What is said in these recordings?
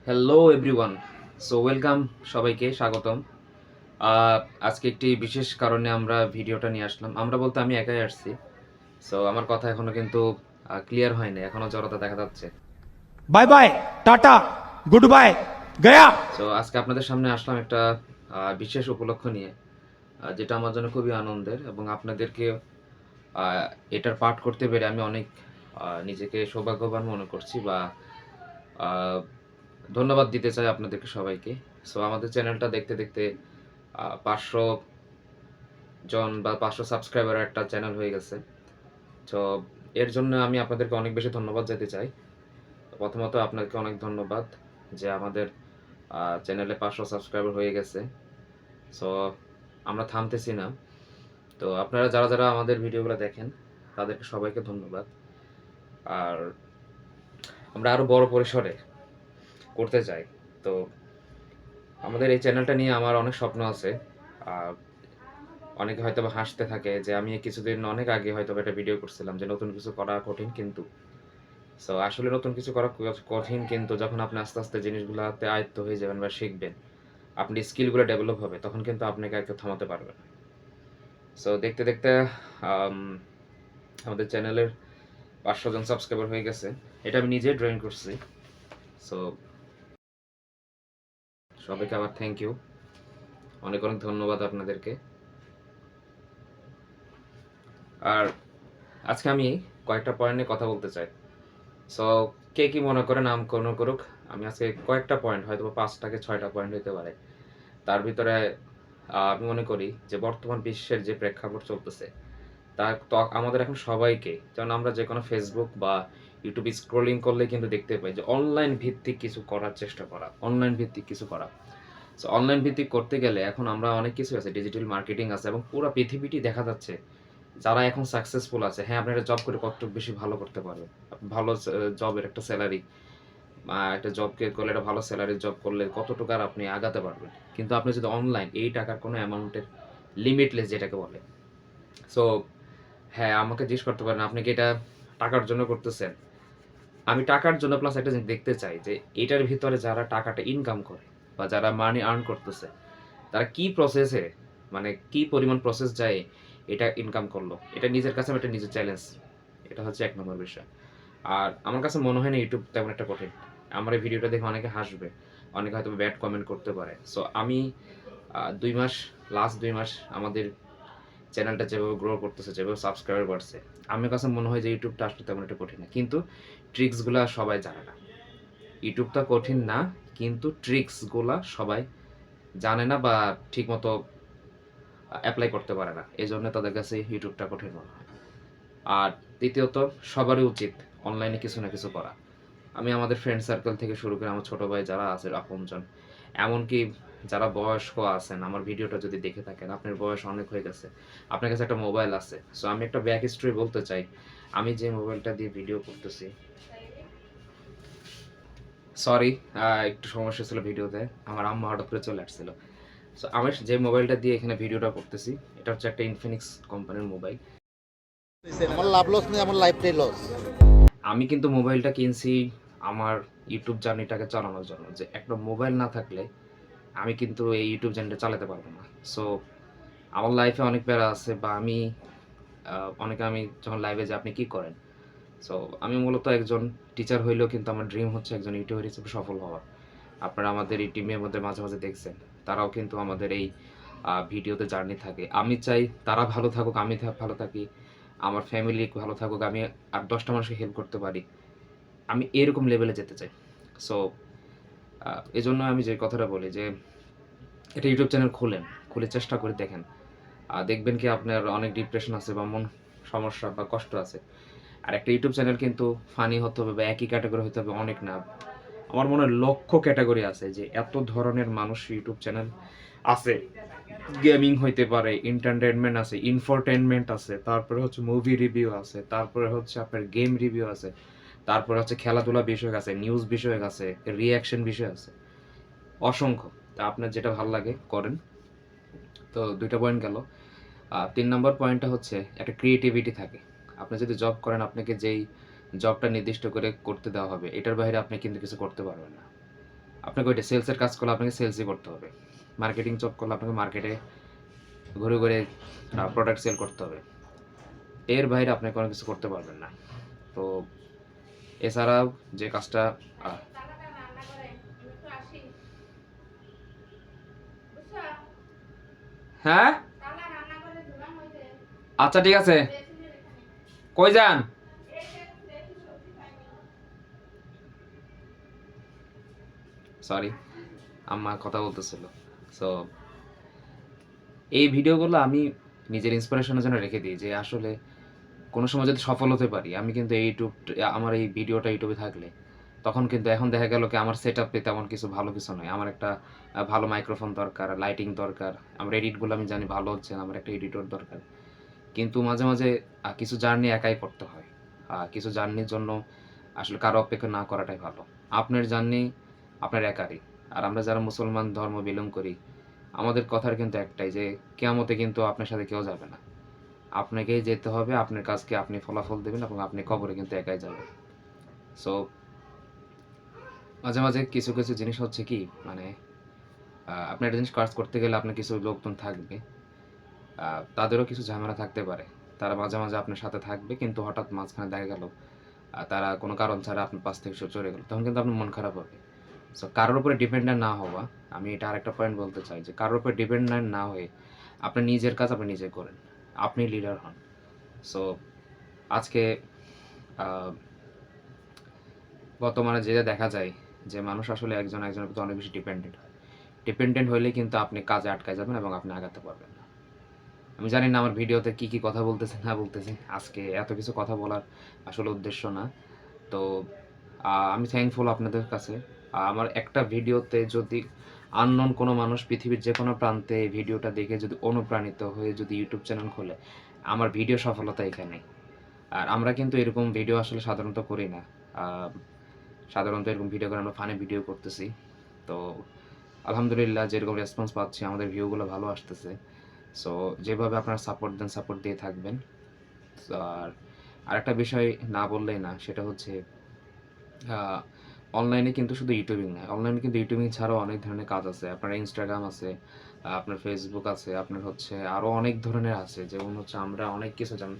Hello everyone, so welcome, সবাইকে স্বাগতম। আজকে একটি বিশেষ কারণে আমরা ভিডিওটা নিয়ে আসলাম। আমরা বলতে আমি একাই আসছি। সো আমার কথা এখনো কিন্তু ক্লিয়ার হয়নি, এখনো জড়তা দেখা যাচ্ছে। Bye bye tata goodbye गया। সো আজকে আপনাদের সামনে আসলাম একটা বিশেষ উপলক্ষ নিয়ে, যেটা আমার জন্য খুবই আনন্দের, এবং আপনাদেরকে আহ, এটার পাঠ করতে পেরে আমি অনেক নিজেকে সৌভাগ্যবান মনে করছি, বা আহ, ধন্যবাদ দিতে চাই আপনাদেরকে সবাইকে। সো আমাদের চ্যানেলটা দেখতে দেখতে 500 জন বা 500 সাবস্ক্রাইবারের একটা চ্যানেল হয়ে গেছে। তো এর জন্য আমি আপনাদেরকে অনেক বেশি ধন্যবাদ দিতে চাই। প্রথমত আপনাকে অনেক ধন্যবাদ যে আমাদের চ্যানেলে 500 সাবস্ক্রাইবার হয়ে গেছে। সো আমরা থামতেছি না। তো আপনারা যারা যারা আমাদের ভিডিওগুলো দেখেন তাদেরকে সবাইকে ধন্যবাদ। আর আমরা আরও বড় পরিসরে করতে চাই। তো আমাদের এই চ্যানেলটা নিয়ে আমার অনেক স্বপ্ন আছে। আহ, অনেকে হয়তো বা হাসতে থাকে যে আমি কিছুদিন অনেক আগে হয়তো একটা ভিডিও করছিলাম যে নতুন কিছু করা কঠিন, কিন্তু সো আসলে নতুন কিছু করা কঠিন, কিন্তু যখন আপনি আস্তে আস্তে জিনিসগুলোতে আয়ত্ত হয়ে যাবেন বা শিখবেন, আপনি স্কিলগুলো ডেভেলপ হবে, তখন কিন্তু আপনাকে আর কেউ থামাতে পারবে না। সো দেখতে দেখতে আম, আমাদের চ্যানেলের 500 জন সাবস্ক্রাইবার হয়ে গেছে। এটা আমি নিজে ড্রয়িং করছি। সো সবাইকে আবার থ্যাংক ইউ, অনেক অনেক ধন্যবাদ আপনাদেরকে। আর আজকে আমি কয়েকটা পয়েন্ট নিয়ে কথা বলতে চাই। সো কে কি মনে করে নাম কোনো করুক, আমি আজকে কয়েকটা পয়েন্ট, হয়তো 5 থেকে 6টা পয়েন্ট হতে পারে, তার ভিতরে আমি মনে করি যে বর্তমান বিশ্বের যে প্রেক্ষাপট চলতেছে, তা তো আমাদের এখন সবাইকে, যেমন আমরা যে কোনো ফেসবুক বা ইউটিউব স্ক্রলিং করলে কিন্তু দেখতে পাই যে অনলাইন ভিত্তিক কিছু করার চেষ্টা করা, অনলাইন ভিত্তিক কিছু করা। সো অনলাইন ভিত্তিক করতে গেলে এখন আমরা অনেক কিছু আছে, ডিজিটাল মার্কেটিং আছে, এবং পুরো পৃথিবীটি দেখা যাচ্ছে যারা এখন সাকসেসফুল আছে। হ্যাঁ, আপনি একটা জব করে কতটুকু বেশি ভালো করতে পারবেন, ভালো জবের একটা স্যালারি, একটা জবকে করলে, একটা ভালো স্যালারির জব করলে কতটুকু আর আপনি আগাতে পারবেন। কিন্তু আপনি যদি অনলাইন, এই টাকার কোনো অ্যামাউন্টের লিমিটলেস যেটাকে বলে। সো হ্যাঁ, আমাকে জিজ্ঞেস করতে পারেন আপনি কি এটা টাকার জন্য করতেছেন। আমি টাকার জন্য, প্লাস একটা জিনিস দেখতে চাই যে এটার ভিতরে যারা টাকাটা ইনকাম করে বা যারা মানি আর্ন করতেছে, তারা কি প্রসেসে, মানে কি পরিমাণ প্রসেস যায় এটা ইনকাম করলো, এটা নিজের কাছে একটা নিজের চ্যালেঞ্জ। এটা হচ্ছে 1 নম্বর বিষয়। আর আমার কাছে মনে হয় না ইউটিউব তেমন একটা কঠিন। আমার এই ভিডিওটা দেখে অনেকে হাসবে, অনেকে হয়তো ব্যাড কমেন্ট করতে পারে। সো আমি 2 মাস, লাস্ট 2 মাস আমাদের চ্যানেলটা যেভাবে গ্রো করতেছে, যেভাবে সাবস্ক্রাইবার বাড়ছে, আমার কাছে মনে হয় যে ইউটিউবটা আসলে তেমন একটা কঠিন না, কিন্তু ট্রিক্সগুলো সবাই জানে না। ইউটিউবটা কঠিন না, কিন্তু ট্রিক্সগুলো সবাই জানে না বা ঠিকমতো অ্যাপ্লাই করতে পারে না, এই জন্য তাদের কাছে ইউটিউবটা কঠিন মনে হয়। আর দ্বিতীয়ত, সবারই উচিত অনলাইনে কিছু না কিছু করা। আমি আমাদের ফ্রেন্ড সার্কেল থেকে শুরু করে আমার ছোট ভাই যারা আছে, আপনজন, এমনকি যারা বয়স্ক আছেন, আমার ভিডিওটা যদি দেখে থাকেন, আপনার বয়স অনেক হয়ে গেছে, আপনার কাছে একটা মোবাইল আছে। সো আমি একটা ব্যাক স্টোরি বলতে চাই। আমি যে মোবাইলটা দিয়ে ভিডিও করতেছি, সরি, একটু সমস্যা ছিল ভিডিওতে, আমার আম্মা হঠাৎ করে চলে আসছিল। সো আমি যে মোবাইলটা দিয়ে এখানে ভিডিওটা করতেছি, এটা হচ্ছে একটা ইনফিনিক্স কোম্পানির মোবাইল। আমার লাভ লস নেই, আমার লাইফটাই লস। আমি কিন্তু মোবাইলটা কিনছি আমার ইউটিউব জার্নিটাকে চালানোর জন্য, যে একটা মোবাইল না থাকলে আমি কিন্তু এই ইউটিউব চ্যানেলটা চালাতে পারবো না। সো আমার লাইফে অনেক প্যারা আছে, বা আমি অনেকে, আমি যখন লাইভে যাই আপনি কী করেন, সো আমি মূলত একজন টিচার হইলেও কিন্তু আমার ড্রিম হচ্ছে একজন ইউটিউবার হিসেবে সফল হওয়া। আপনারা আমাদের এই টিমের মধ্যে মাঝে মাঝে দেখছেন, তারাও কিন্তু আমাদের এই ভিডিওতে জার্নি থাকে। আমি চাই তারা ভালো থাকুক, আমি ভালো থাকি, আমার ফ্যামিলি ভালো থাকুক, আমি আর 10টা মানুষকে হেল্প করতে পারি, আমি এরকম লেভেলে যেতে চাই। সো এই জন্য আমি যে কথাটা বলি যে একটা ইউটিউব চ্যানেল খুলেন, খুলে চেষ্টা করে দেখেন, দেখবেন কি আপনার অনেক ডিপ্রেশন আছে বা মন সমস্যা বা কষ্ট আছে। আর একটা ইউটিউব চ্যানেল কিন্তু ফানি হতে হবে বা একই ক্যাটাগরি হতে হবে অনেক না। আমার মনে হয় লক্ষ ক্যাটাগরি আছে, যে এত ধরনের মানুষ ইউটিউব চ্যানেল আছে। গেমিং হইতে পারে, এন্টারটেনমেন্ট আছে, ইনফোটেনমেন্ট আছে, তারপরে হচ্ছে মুভি রিভিউ আছে, তারপরে হচ্ছে আপনার গেম রিভিউ আছে, তারপরে হচ্ছে খেলাধুলা বিষয়ক আছে, নিউজ বিষয়ক আছে, রিয়াকশন বিষয় আছে, অসংখ্য। তা আপনার যেটা ভালো লাগে করেন। তো 2টা পয়েন্ট গেল। 3 নম্বর পয়েন্টটা হচ্ছে একটা ক্রিয়েটিভিটি থাকে। আপনি যদি জব করেন, আপনাকে যেই জবটা নির্দিষ্ট করে করতে দেওয়া হবে, এটার বাইরে আপনি কিন্তু কিছু করতে পারবেন না। আপনাকে ওইটা সেলসের কাজ করলে আপনাকে সেলসই করতে হবে। মার্কেটিং জব করলে আপনাকে মার্কেটে ঘুরে, ঘুরে প্রোডাক্ট সেল করতে হবে। এর বাইরে আপনি কোনো কিছু করতে পারবেন না। তো এছাড়াও যে কাজটা আ হ্যাঁ? আচ্ছা ঠিক আছে। কই যান? সরি, আম্মা কথা বলতেছিল। সো এই ভিডিওগুলো আমি নিজের ইন্সপিরেশনের জন্য রেখে দিই যে আসলে কোনো সময় যদি সফল হতে পারি, আমি কিন্তু আমার এই ভিডিওটা ইউটিউবে থাকলে তখন কিন্তু এখন দেখা গেল কি আমার সেটআপে তেমন কিছু ভালো কিছু নয়। আমার একটা ভালো মাইক্রোফোন দরকার, লাইটিং দরকার। আমার এডিটগুলো আমি জানি ভালো হচ্ছে না, আমার একটা এডিটর দরকার। কিন্তু মাঝে, মাঝে কিছু জার্নি একাই করতে হয়। কিছু জার্নির জন্য আসলে কারো অপেক্ষা না করাটাই ভালো। আপনার জার্নি আপনার একারই। আর আমরা যারা মুসলমান ধর্ম বিলং করি, আমাদের কথার কিন্তু একটাই যে কিয়ামতে কিন্তু আপনার সাথে কেউ যাবে না। আপনাকেই যেতে হবে, আপনার কাজকে আপনি ফলাফল দেবেন এবং আপনি কবরে কিন্তু একাই যাবেন। সো মাঝে, মাঝে কিছু, কিছু জিনিস হচ্ছে কি মানে আপনি একটা জিনিস কাজ করতে গেলে আপনার কিছু লোকজন থাকবে। তাদেরও কিছু ঝামেলা থাকতে পারে। তারা মাঝে, মাঝে আপনার সাথে থাকবে কিন্তু হঠাৎ মাঝখানে দেখা গেল তারা কোনো কারণ ছাড়া আপনার পাশ থেকে চলে গেল। তখন কিন্তু আপনার মন খারাপ হবে। সো কারোর উপরে ডিপেন্ডেন্ট না হওয়া, আমি এটা আরেকটা পয়েন্ট বলতে চাই যে কারোর উপরে ডিপেন্ডেন্ট না হয়ে আপনার নিজের কাজ আপনি নিজে করেন। আপনি লিডার হন। সো আজকে আ বর্তমানে যেটা দেখা যায় যে মানুষ আসলে একজন একজনের প্রতি অনেক বেশি ডিপেন্ডেন্ট হয়। ডিপেন্ডেন্ট হইলেই কিন্তু আপনি কাজে আটকায় যাবেন এবং আপনি আগাতে পারবেন না। আমি জানি না আমার ভিডিওতে কি, কি কথা বলতেছি না বলতেছি। আজকে এত কিছু কথা বলার আসলে উদ্দেশ্য না। তো আমি থ্যাঙ্কফুল আপনাদের কাছে। আমার একটা ভিডিওতে যদি unknown কোনো মানুষ পৃথিবীর যেকোনো প্রান্তে এই ভিডিওটা দেখে যদি অনুপ্রাণিত হয়ে যদি ইউটিউব চ্যানেল খোলে, আমার ভিডিও সফলতা এখানেই। আর আমরা কিন্তু এরকম ভিডিও আসলে সাধারণত করি না। আ সাধারণত এরকম ভিডিও করে আমরা ফানি ভিডিও করতেছি। তো আলহামদুলিল্লাহ যেরকম রেসপন্স পাচ্ছি আমাদের ভিউগুলো ভালো আসতেছে। সো যেভাবে আপনারা সাপোর্ট দেন, সাপোর্ট দিয়ে থাকবেন। আর আরেকটা বিষয় না বললেই না, সেটা হচ্ছে আ অনলাইনে কিন্তু শুধু ইউটিউবিং না। অনলাইনে কিন্তু ইউটিউবিং ছাড়াও অনেক ধরনের কাজ আছে। আপনার Instagram আছে, আপনার Facebook আছে, আপনার হচ্ছে আরো অনেক ধরনের আছে। যেমন হচ্ছে আমরা অনেক কিছু যেমন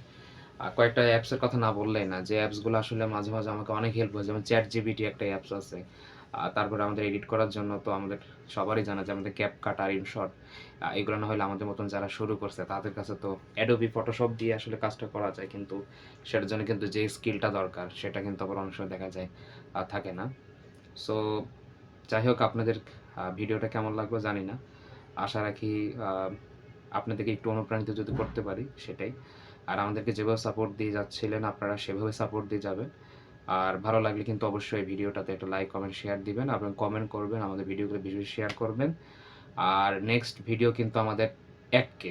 কয়েকটা অ্যাপসের কথা না বললেই না। যে অ্যাপসগুলো আসলে মাঝে, মাঝে আমাকে অনেক হেল্প করে। যেমন ChatGPT একটা অ্যাপস আছে। তারপরে আমাদের এডিট করার জন্য তো আমাদের সবারই জানা যে আমাদের CapCut আর InShot এগুলো না হলে আমাদের মতন যারা শুরু করছে তাদের কাছে তো Adobe Photoshop দিয়ে আসলে কাজটা করা যায়। কিন্তু সেটার জন্য কিন্তু যে স্কিলটা দরকার সেটা কিন্তু আবার অনেক সময় দেখা যায় থাকে না। সো যাই হোক আপনাদের ভিডিওটা কেমন লাগলো জানি না। আশা রাখি আ আপনাদেরকে একটু অনুপ্রাণিত যদি করতে পারি সেটাই। আর আমাদেরকে যেভাবে সাপোর্ট দিয়ে যাচ্ছিলেন আপনারা সেভাবে সাপোর্ট দিয়ে যাবেন। আর ভালো লাগলে কিন্তু অবশ্যই ভিডিওটাতে একটা লাইক, কমেন্ট, শেয়ার দিবেন এবং কমেন্ট করবেন, আমাদের ভিডিওগুলো বেশি, বেশি শেয়ার করবেন। আর নেক্সট ভিডিও কিন্তু আমাদের 1K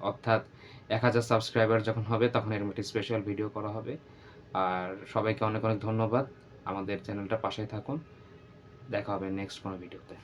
অর্থাৎ 1000 সাবস্ক্রাইবার যখন হবে তখন এরকম একটি স্পেশাল ভিডিও করা হবে। আর সবাইকে অনেক, অনেক ধন্যবাদ। আমাদের চ্যানেলটার পাশেই থাকুন। দেখা হবে নেক্সট কোনো ভিডিওতে।